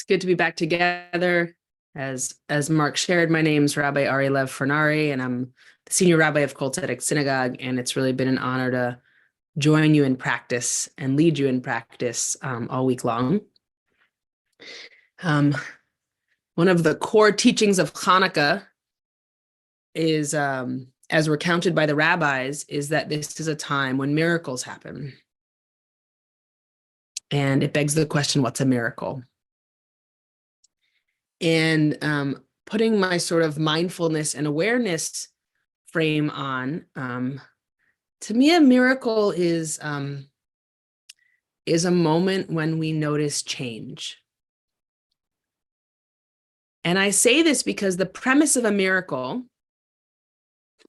It's good to be back together. As Mark shared, my name's Rabbi Ari Lev Fornari, and I'm the senior rabbi of Cultivate Synagogue, and it's really been an honor to join you in practice and lead you in practice all week long. One of the core teachings of Hanukkah is, as recounted by the rabbis, is that this is a time when miracles happen. And it begs the question, what's a miracle? And putting my sort of mindfulness and awareness frame on, to me, a miracle is a moment when we notice change. And I say this because the premise of a miracle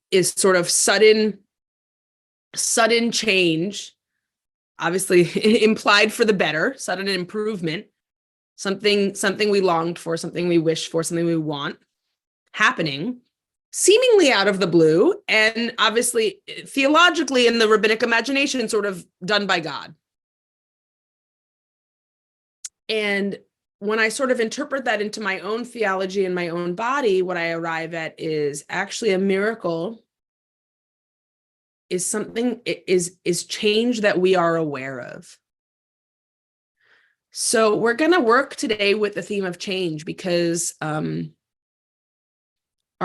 is sort of sudden change, obviously implied for the better, sudden improvement, something we longed for, something we wished for, something we want happening seemingly out of the blue, and obviously theologically in the rabbinic imagination sort of done by God. And when I sort of interpret that into my own theology and my own body, what I arrive at is actually a miracle is something, is change that we are aware of. So we're going to work today with the theme of change because our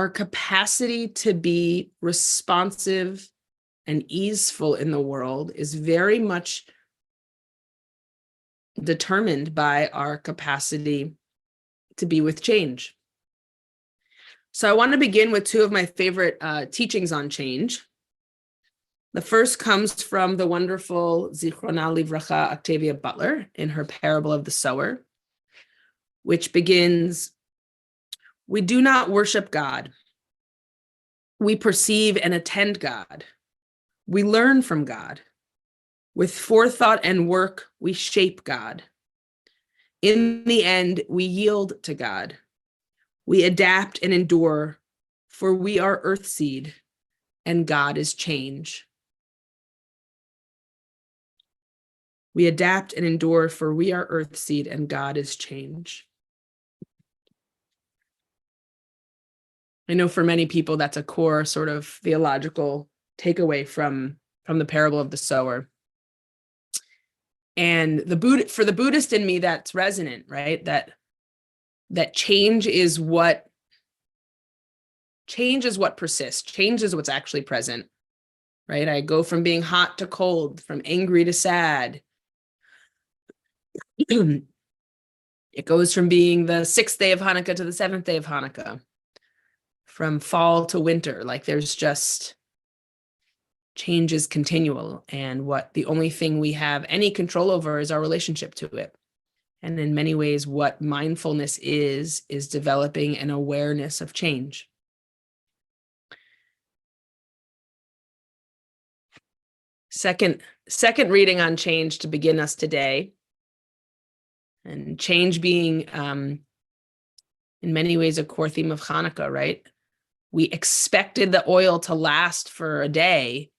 capacity to be responsive and easeful in the world is very much determined by our capacity to be with change. So I want to begin with two of my favorite teachings on change. The first comes from the wonderful Zichrona Livracha Octavia Butler in her Parable of the Sower, which begins, "We do not worship God. We perceive and attend God. We learn from God. With forethought and work, we shape God. In the end, we yield to God. We adapt and endure, for we are earthseed, and God is change." We adapt and endure, for we are earthseed, and God is change. I know for many people that's a core sort of theological takeaway from the parable of the sower. And for the Buddhist in me, that's resonant, right? That change is what persists. Change is what's actually present, right? I go from being hot to cold, from angry to sad. It goes from being the 6th day of Hanukkah to the 7th day of Hanukkah, from fall to winter. Like there's just change is continual. And the only thing we have any control over is our relationship to it. And in many ways, what mindfulness is developing an awareness of change. Second reading on change to begin us today. And change being, in many ways, a core theme of Hanukkah, right? We expected the oil to last for a day,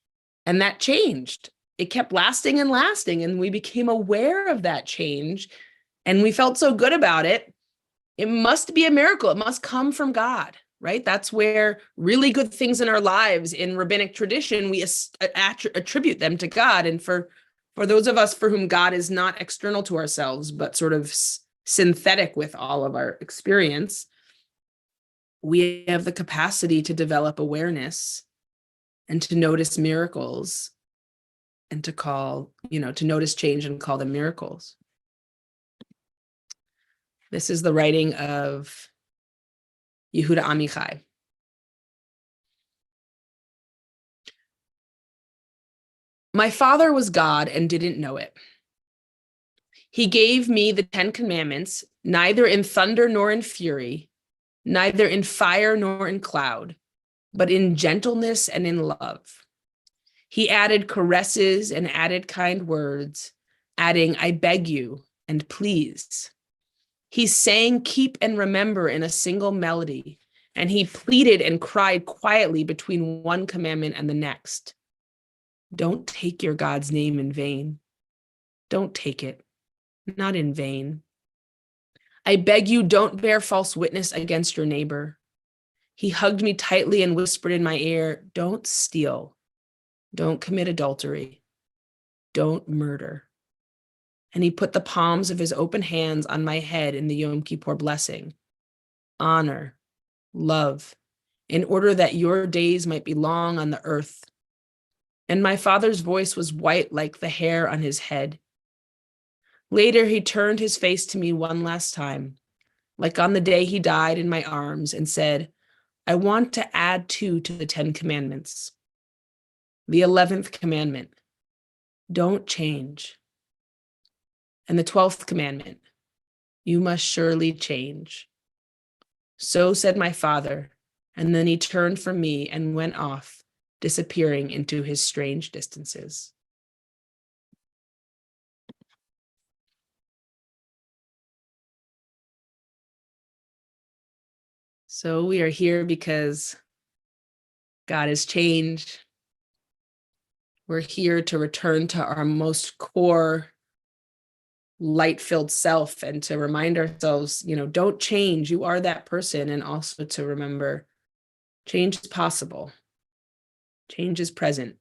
and that changed. It kept lasting and lasting, and we became aware of that change, and we felt so good about it. It must be a miracle. It must come from God, right? That's where really good things in our lives, in rabbinic tradition, we attribute them to God. And for those of us for whom God is not external to ourselves, but sort of synthetic with all of our experience, we have the capacity to develop awareness and to notice miracles and to notice change and call them miracles. This is the writing of Yehuda Amichai. "My father was God and didn't know it. He gave me the 10 commandments, neither in thunder nor in fury, neither in fire nor in cloud, but in gentleness and in love. He added caresses and added kind words, adding, 'I beg you,' and 'please.' He sang 'keep and remember' in a single melody, and he pleaded and cried quietly between one commandment and the next. 'Don't take your God's name in vain. Don't take it, not in vain. I beg you, don't bear false witness against your neighbor. He hugged me tightly and whispered in my ear, don't steal, don't commit adultery, don't murder. And he put the palms of his open hands on my head in the Yom Kippur blessing. Honor, love, in order that your days might be long on the earth. And my father's voice was white like the hair on his head. Later, he turned his face to me one last time, like on the day he died in my arms, and said, I want to add two to the 10 commandments. The 11th commandment, don't change. And the 12th commandment, you must surely change. So said my father, and then he turned from me and went off, disappearing into his strange distances. So we are here because God has changed. We're here to return to our most core light-filled self and to remind ourselves, don't change. You are that person. And also to remember change is possible. Change is present.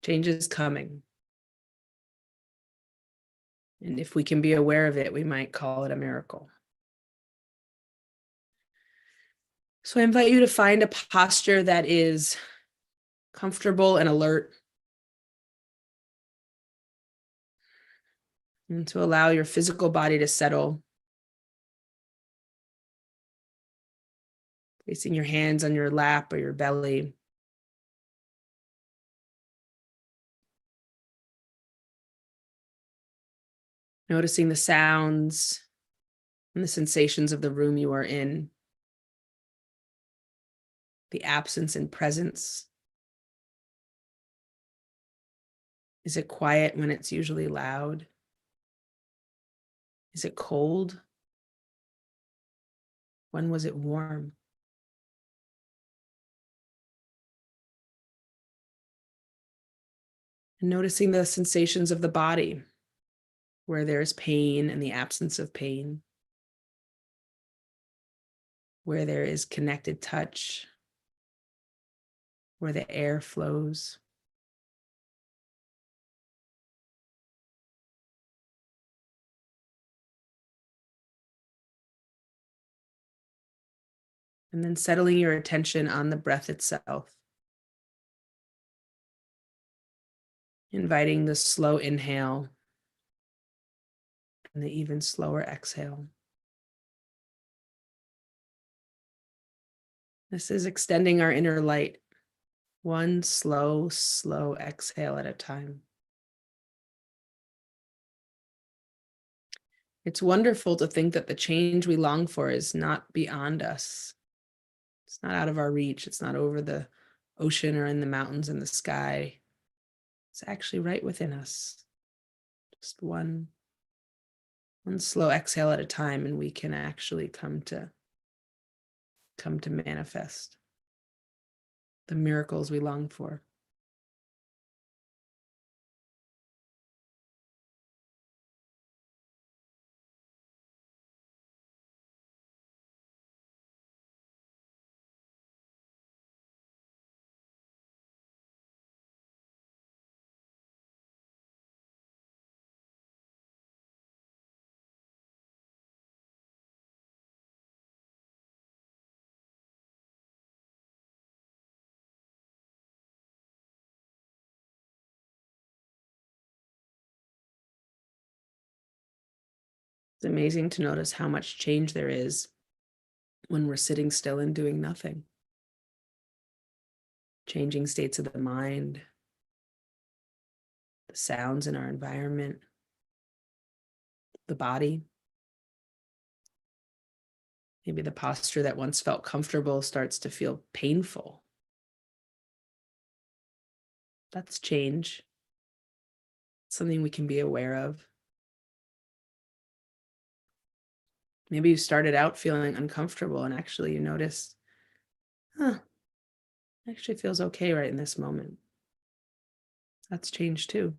Change is coming. And if we can be aware of it, we might call it a miracle. So I invite you to find a posture that is comfortable and alert, and to allow your physical body to settle. Placing your hands on your lap or your belly. Noticing the sounds and the sensations of the room you are in. The absence and presence. Is it quiet when it's usually loud? Is it cold? When was it warm? And noticing the sensations of the body, where there's pain and the absence of pain, where there is connected touch, where the air flows. And then settling your attention on the breath itself. Inviting the slow inhale and the even slower exhale. This is extending our inner light, one slow, slow exhale at a time. It's wonderful to think that the change we long for is not beyond us. It's not out of our reach. It's not over the ocean or in the mountains and the sky. It's actually right within us. Just one slow exhale at a time, and we can actually come to manifest the miracles we long for. It's amazing to notice how much change there is when we're sitting still and doing nothing. Changing states of the mind, the sounds in our environment, the body. Maybe the posture that once felt comfortable starts to feel painful. That's change. Something we can be aware of. Maybe you started out feeling uncomfortable and actually you noticed, it actually feels okay right in this moment. That's change too.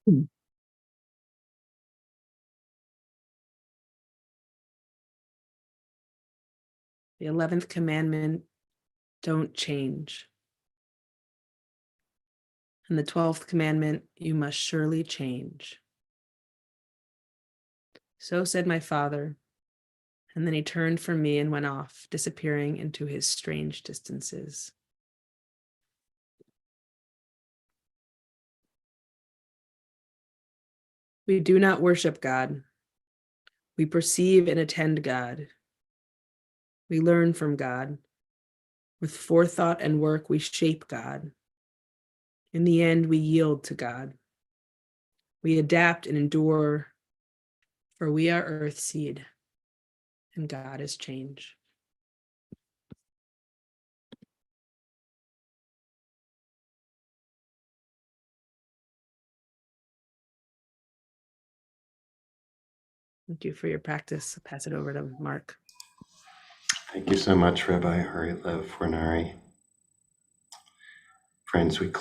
The 11th commandment, don't change. And the 12th commandment, you must surely change. So said my father, and then he turned from me and went off, disappearing into his strange distances. We do not worship God. We perceive and attend God. We learn from God. With forethought and work, we shape God. In the end, we yield to God. We adapt and endure, for we are earth seed, and God is change. Thank you for your practice. I'll pass it over to Mark. Thank you so much, Rabbi Ari Lev Fornari. Friends, we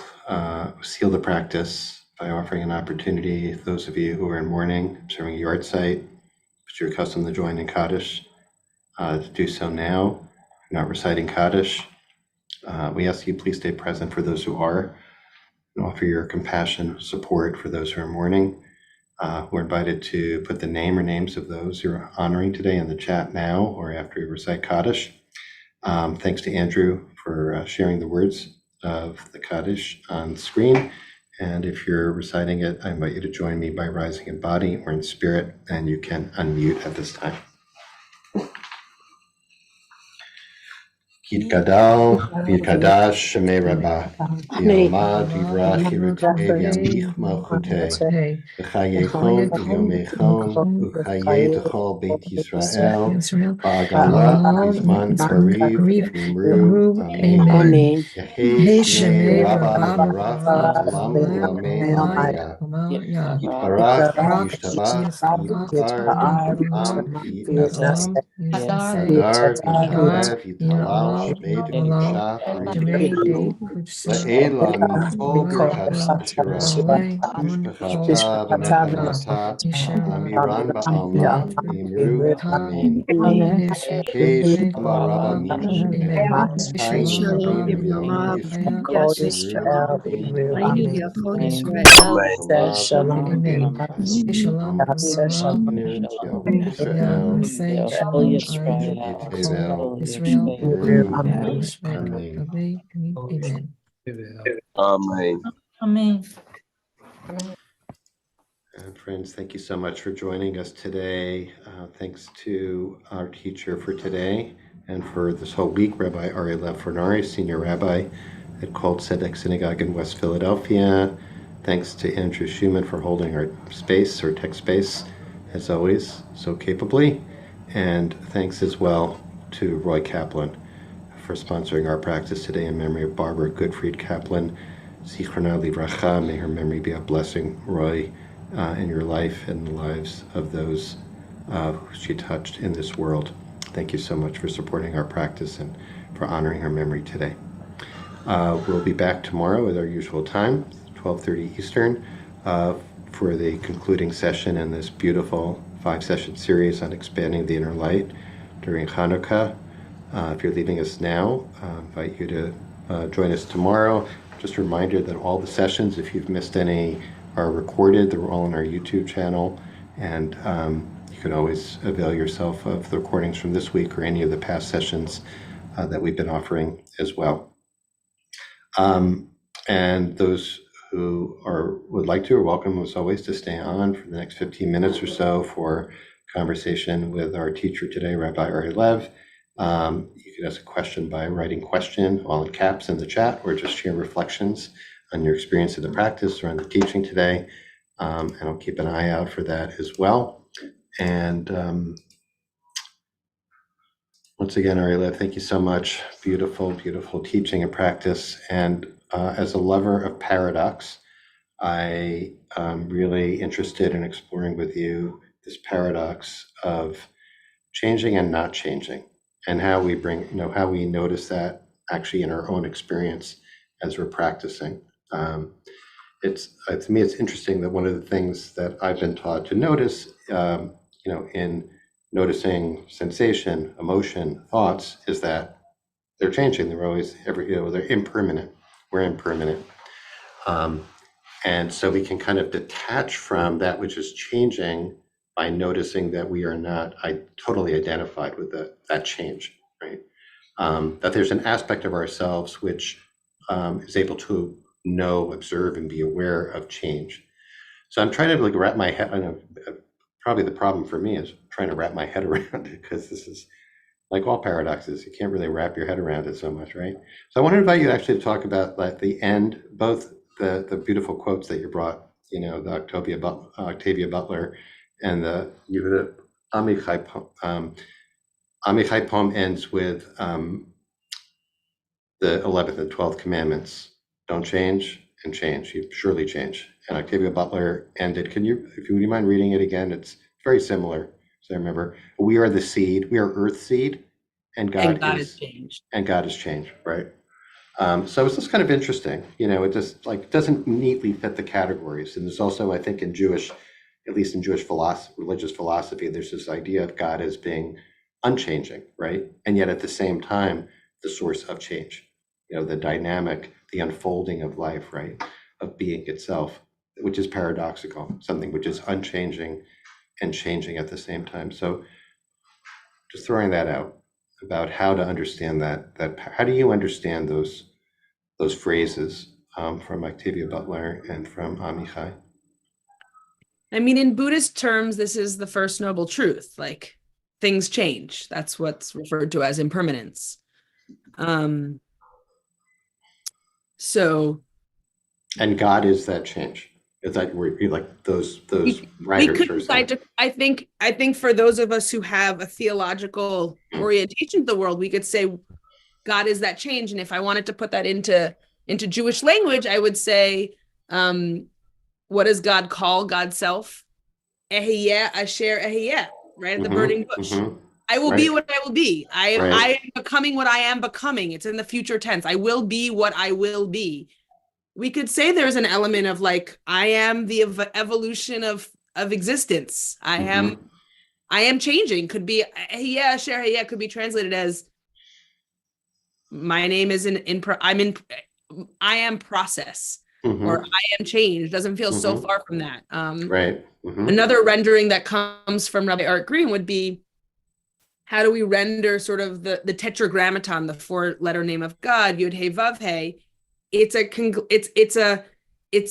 seal the practice by offering an opportunity, those of you who are in mourning, observing a yard site, but you're accustomed to join in Kaddish, to do so now. If you're not reciting Kaddish, we ask you please stay present for those who are, and offer your compassion, support for those who are mourning. We're invited to put the name or names of those who are honoring today in the chat now or after we recite Kaddish. Thanks to Andrew for sharing the words of the Kaddish on the screen. And if you're reciting it, I invite you to join me by rising in body or in spirit, and you can unmute at this time. Kid Gadal, Vid Kadash, Shemei Rabbah, Yomad, Yivrach, Yirukei, V'yamich Malchutei, V'chayechon, V'yomechon, V'chayei T'chol Beit Yisrael, Ba'agalah, V'zman Kariv, V'yimru, Amen. Yehei Shemei Rabbah Barach, L'olam V'lamei Amayah. Yitbarach, Yishtabach, Yitkar, Yit'am, Yit'adam, Yadar, Yishalev, Yitalal, Shemei Dekusha, Peri La'ela Mikol Birkat Asherah, Ushbechata B'Netanata, Amiran Ba'alma, V'yimru, Amen. Yesh Amarabba Mishmei, Chaim Rabim V'yamim Yisrael, V'yimru, Amen. Shalom, Amen. Shalom, Amen. Yisrael, Israel, Amen. Amen. Amen. And friends, thank you so much for joining us today. Thanks to our teacher for today and for this whole week, Rabbi Ari Lev Fornari, Senior Rabbi at Kol Tzedek Synagogue in West Philadelphia. Thanks to Andrew Schumann for holding our space, our tech space, as always, so capably. And thanks as well to Roy Kaplan for sponsoring our practice today in memory of Barbara Goodfried Kaplan. Zichrona Livracha, may her memory be a blessing, Roy, in your life and the lives of those who she touched in this world. Thank you so much for supporting our practice and for honoring her memory today. We'll be back tomorrow at our usual time, 12:30 Eastern, for the concluding session in this beautiful 5-session series on expanding the inner light during Hanukkah. If you're leaving us now, I invite you to join us tomorrow. Just a reminder that all the sessions, if you've missed any, are recorded. They're all on our YouTube channel, and you can always avail yourself of the recordings from this week or any of the past sessions that we've been offering as well. And those who would like to are welcome, as always, to stay on for the next 15 minutes or so for conversation with our teacher today, Rabbi Ari Lev. You can ask a question by writing question, all in caps, in the chat, or just share reflections on your experience in the practice or on the teaching today. And I'll keep an eye out for that as well. And once again, Ari Lev, thank you so much. Beautiful, beautiful teaching and practice. And as a lover of paradox, I am really interested in exploring with you this paradox of changing and not changing, and how we how we notice that actually in our own experience as we're practicing. to me, it's interesting that one of the things that I've been taught to notice, in noticing sensation, emotion, thoughts, is that they're changing. They're always they're impermanent. We're impermanent. And so we can kind of detach from that which is changing by noticing that we are not totally identified with that change, right? That there's an aspect of ourselves which is able to know, observe, and be aware of change. So I'm trying to wrap my head. I know probably the problem for me is trying to wrap my head around it, because this is like all paradoxes. You can't really wrap your head around it so much, right? So I want to invite you actually to talk about the end, both the beautiful quotes that you brought, the Octavia Butler, and the Amichai poem. Amichai poem ends with the 11th and 12th commandments. Don't change and change. You surely change. And Octavia Butler ended. Would you mind reading it again? It's very similar. So I remember, we are the seed. We are earth seed, and God is changed. And God is change, right? So it's just kind of interesting. It just doesn't neatly fit the categories. And there's also, I think, at least in Jewish philosophy, religious philosophy, there's this idea of God as being unchanging, right? And yet at the same time, the source of change. The dynamic, the unfolding of life, right? Of being itself, which is paradoxical, something which is unchanging and changing at the same time. So just throwing that out about how to understand that how do you understand those phrases from Octavia Butler and from Amichai? I mean, in Buddhist terms, this is the first noble truth. Like, things change. That's what's referred to as impermanence. And God is that change. Is that where those writers we could decide to, I think for those of us who have a theological orientation to the world, we could say God is that change. And if I wanted to put that into Jewish language, I would say, what does God call God's self? Ehiyeh asher ehiyeh, right? The burning bush. Mm-hmm. I will be what I will be. I am becoming what I am becoming. It's in the future tense. I will be what I will be. We could say there's an element of I am the evolution of existence. I am changing. Could be could be translated as my name is I am process, or I am change. Doesn't feel so far from that. Another rendering that comes from Rabbi Art Green would be, how do we render sort of the tetragrammaton, the 4-letter name of God, Yud He Vav He? It's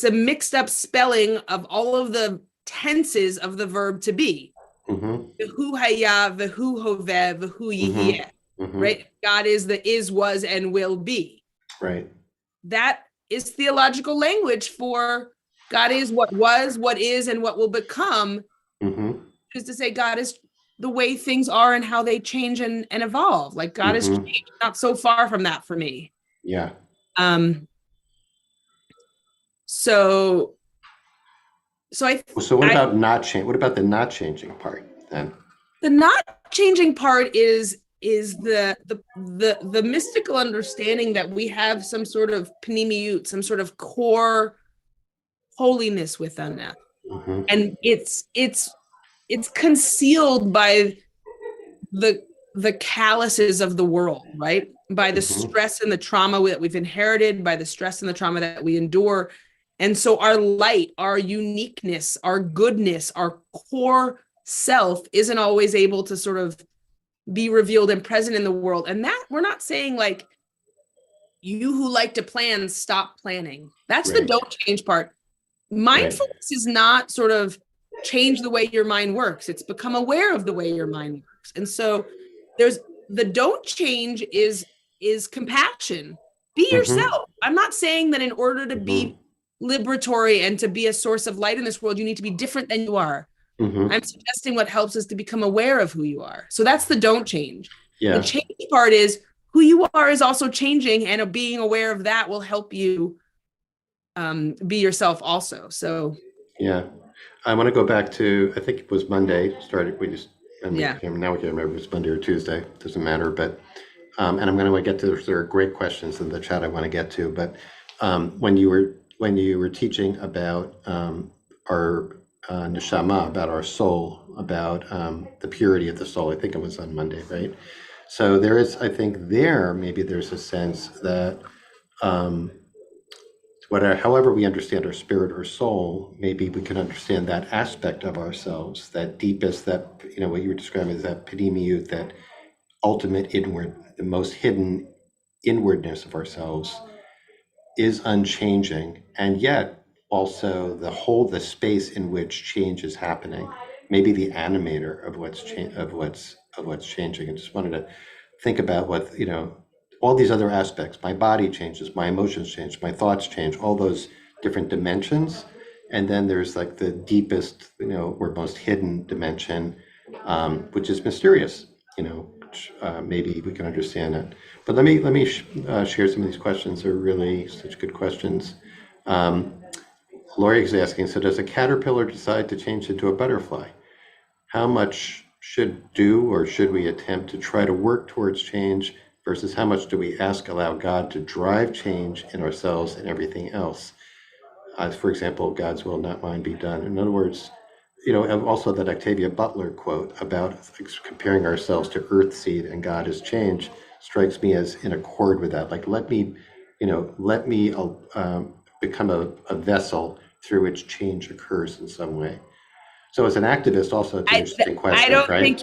a mixed up spelling of all of the tenses of the verb to be. V'hu haya, v'hu hoveh, v'hu yihyeh. Right? God is the is, was, and will be. Right. That is theological language for God is what was, what is, and what will become. Is to say God is the way things are and how they change and evolve. Like, God is changed, not so far from that for me. Yeah. So what about not change? What about the not changing part then? The not changing part is the mystical understanding that we have some sort of pnimiyut, some sort of core holiness within that, and it's concealed by the calluses of the world, right? By the stress and the trauma that we've inherited, by the stress and the trauma that we endure. And so our light, our uniqueness, our goodness, our core self isn't always able to sort of be revealed and present in the world. And that, we're not saying you who like to plan, stop planning. That's the don't change part. Mindfulness is not sort of change the way your mind works. It's become aware of the way your mind works. And so there's the don't change is compassion. Be yourself. I'm not saying that in order to be liberatory and to be a source of light in this world, you need to be different than you are. I'm suggesting what helps is to become aware of who you are. So that's the don't change. The change part is who you are is also changing, and being aware of that will help you be yourself also. So I want to go back to, I think it was Monday started. Now we can't remember if it was Monday or Tuesday. Doesn't matter. But and I'm going to get to, there are great questions in the chat I want to get to. But when you were when you were teaching about our neshama, about our soul, about the purity of the soul. I think it was on Monday, right? So there is, I think maybe there's a sense that however we understand our spirit or soul, maybe we can understand that aspect of ourselves, that deepest, that, what you were describing as that pnimiut, that ultimate inward, the most hidden inwardness of ourselves is unchanging, and yet also the space in which change is happening, maybe the animator of what's changing. I just wanted to think about what, all these other aspects. My body changes, my emotions change, my thoughts change, all those different dimensions. And then there's like the deepest, or most hidden dimension, which is mysterious, which maybe we can understand it. But let me share some of these questions. They're really such good questions. Lori is asking, so does a caterpillar decide to change into a butterfly? How much should we attempt to try to work towards change versus how much do we allow God to drive change in ourselves and everything else? For example, God's will, not mine, be done. In other words, also that Octavia Butler quote about comparing ourselves to earthseed and God as change strikes me as in accord with that. Like, let me become a vessel through which change occurs in some way. So as an activist, also it's an interesting question, right?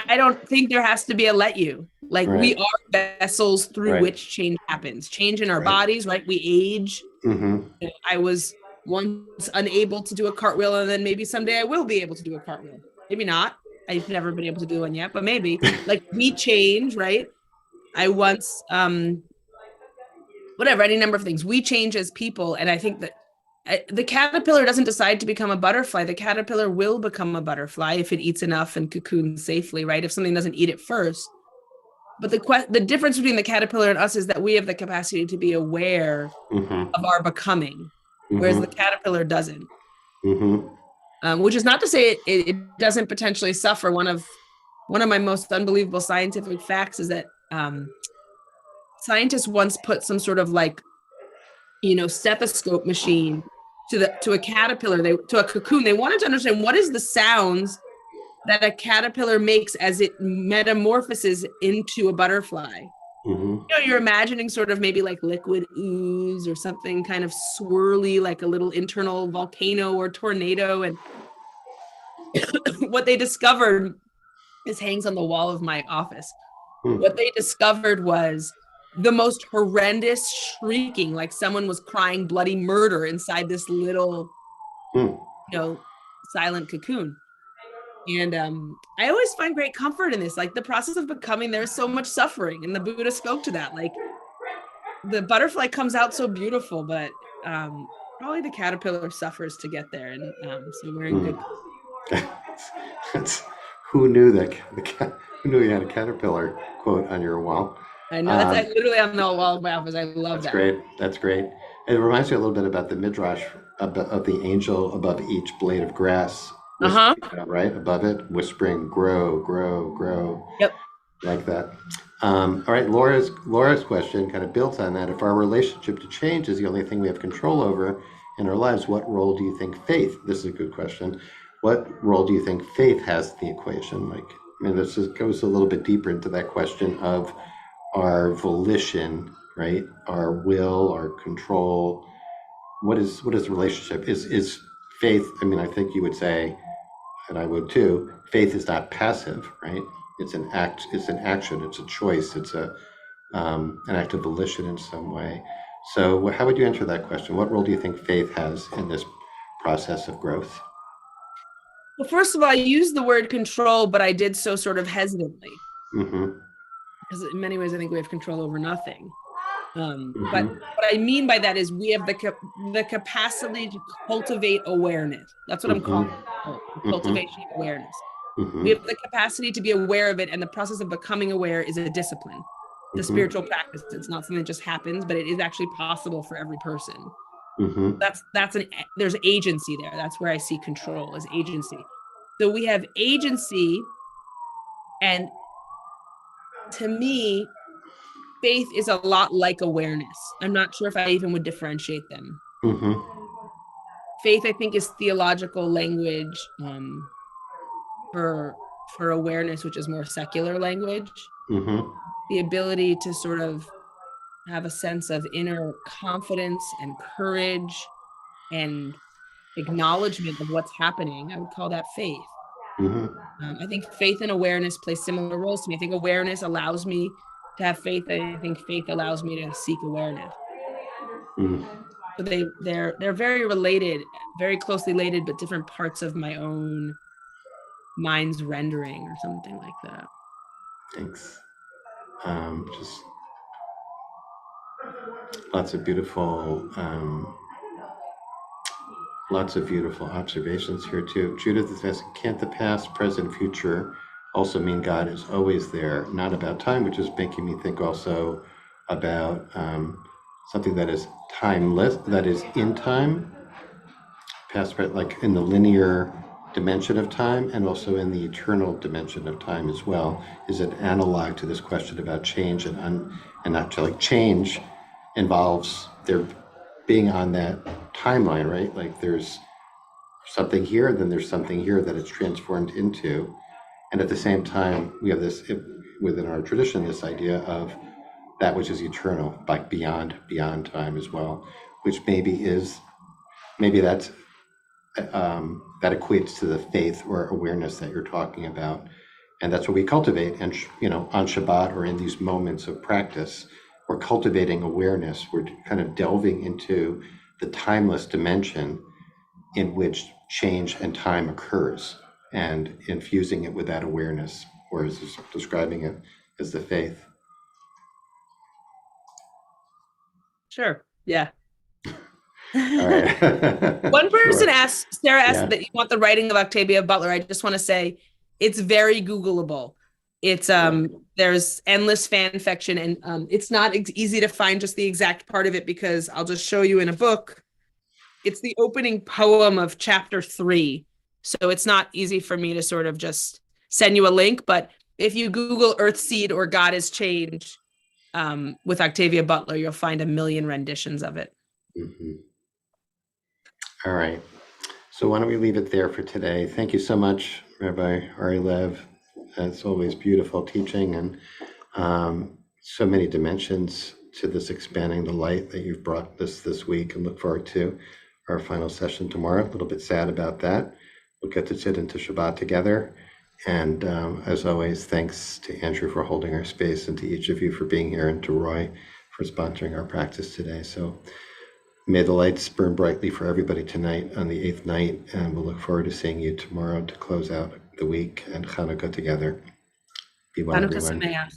I don't think there has to be a let you. Like, Right. we are vessels through Right. which change happens. Change in our bodies, right? We age. Mm-hmm. I was once unable to do a cartwheel, and then maybe someday I will be able to do a cartwheel. Maybe not. I've never been able to do one yet, but maybe. Like, we change, right? I once, whatever, any number of things. We change as people, and I think that the caterpillar doesn't decide to become a butterfly. The caterpillar will become a butterfly if it eats enough and cocoons safely, right? If something doesn't eat it first. But the difference between the caterpillar and us is that we have the capacity to be aware of our becoming, whereas the caterpillar doesn't. Which is not to say it doesn't potentially suffer. One of my most unbelievable scientific facts is that scientists once put some sort of like, stethoscope machine to a caterpillar, to a cocoon. They wanted to understand what is the sounds that a caterpillar makes as it metamorphoses into a butterfly. You're imagining sort of maybe like liquid ooze or something kind of swirly, like a little internal volcano or tornado. And what they discovered, this hangs on the wall of my office. What they discovered was the most horrendous shrieking, like someone was crying bloody murder inside this little, silent cocoon. And I always find great comfort in this, like the process of becoming. There's so much suffering, and the Buddha spoke to that. Like, the butterfly comes out so beautiful, but probably the caterpillar suffers to get there, and so we're in good. Who knew that? Who knew you had a caterpillar quote on your wall? I know, that's literally on the wall of my office. I love that. That's great. It reminds me a little bit about the midrash of the angel above each blade of grass, right above it, whispering, "Grow, grow, grow." Yep. Like that. All right, Laura's question kind of builds on that. If our relationship to change is the only thing we have control over in our lives, what role do you think faith? This is a good question. What role do you think faith has in the equation? Like, this just goes a little bit deeper into that question of our volition, right? Our will, our control. What is the relationship? Is faith? I think you would say, and I would too, faith is not passive, right? It's an act. It's an action. It's a choice. It's an act of volition in some way. So, how would you answer that question? What role do you think faith has in this process of growth? Well, first of all, I used the word control, but I did so sort of hesitantly. Because in many ways, I think we have control over nothing. But what I mean by that is we have the capacity to cultivate awareness. That's what I'm calling it, cultivation of awareness. We have the capacity to be aware of it, and the process of becoming aware is a discipline. It's a spiritual practice. It's not something that just happens, but it is actually possible for every person. There's agency there. That's where I see control, as agency. So we have agency, and to me, faith is a lot like awareness. I'm not sure if I even would differentiate them. Mm-hmm. Faith, I think, is theological language for awareness, which is more secular language. Mm-hmm. The ability to sort of have a sense of inner confidence and courage and acknowledgement of what's happening. I would call that faith. Mm-hmm. I think faith and awareness play similar roles to me. I think awareness allows me to have faith, and I think faith allows me to seek awareness. Mm. So they're very related, very closely related, but different parts of my own mind's rendering or something like that. Thanks. Just lots of beautiful observations here too. Judith is asking, can't the past, present, future also mean God is always there, not about time, which is making me think also about something that is timeless, that is in time, past, like in the linear dimension of time and also in the eternal dimension of time as well. Is it analog to this question about change and actually change involves there being on that timeline, right? Like there's something here, and then there's something here that it's transformed into. And at the same time, we have this within our tradition, this idea of that which is eternal, like beyond time as well, which maybe that's that equates to the faith or awareness that you're talking about. And that's what we cultivate. And, on Shabbat or in these moments of practice, we're cultivating awareness. We're kind of delving into the timeless dimension in which change and time occurs and infusing it with that awareness, or is describing it as the faith. Sure. Yeah. All right. One person Sure. Sarah asked Yeah. that you want the writing of Octavia Butler. I just want to say it's very Googleable. It's there's endless fan fiction, and it's not easy to find just the exact part of it, because I'll just show you in a book. It's the opening poem of chapter 3. So it's not easy for me to sort of just send you a link, but if you Google Earthseed or God is Change with Octavia Butler, you'll find a million renditions of it. Mm-hmm. All right. So why don't we leave it there for today? Thank you so much, Rabbi Ari Lev. As always, beautiful teaching and so many dimensions to this expanding the light that you've brought this week, and look forward to our final session tomorrow. A little bit sad about that. We'll get to sit into Shabbat together. And as always, thanks to Andrew for holding our space, and to each of you for being here, and to Roy for sponsoring our practice today. So may the lights burn brightly for everybody tonight on the 8th night, and we'll look forward to seeing you tomorrow to close out the week and Hanukkah together. Be well, Hanukkah everyone. Sameach.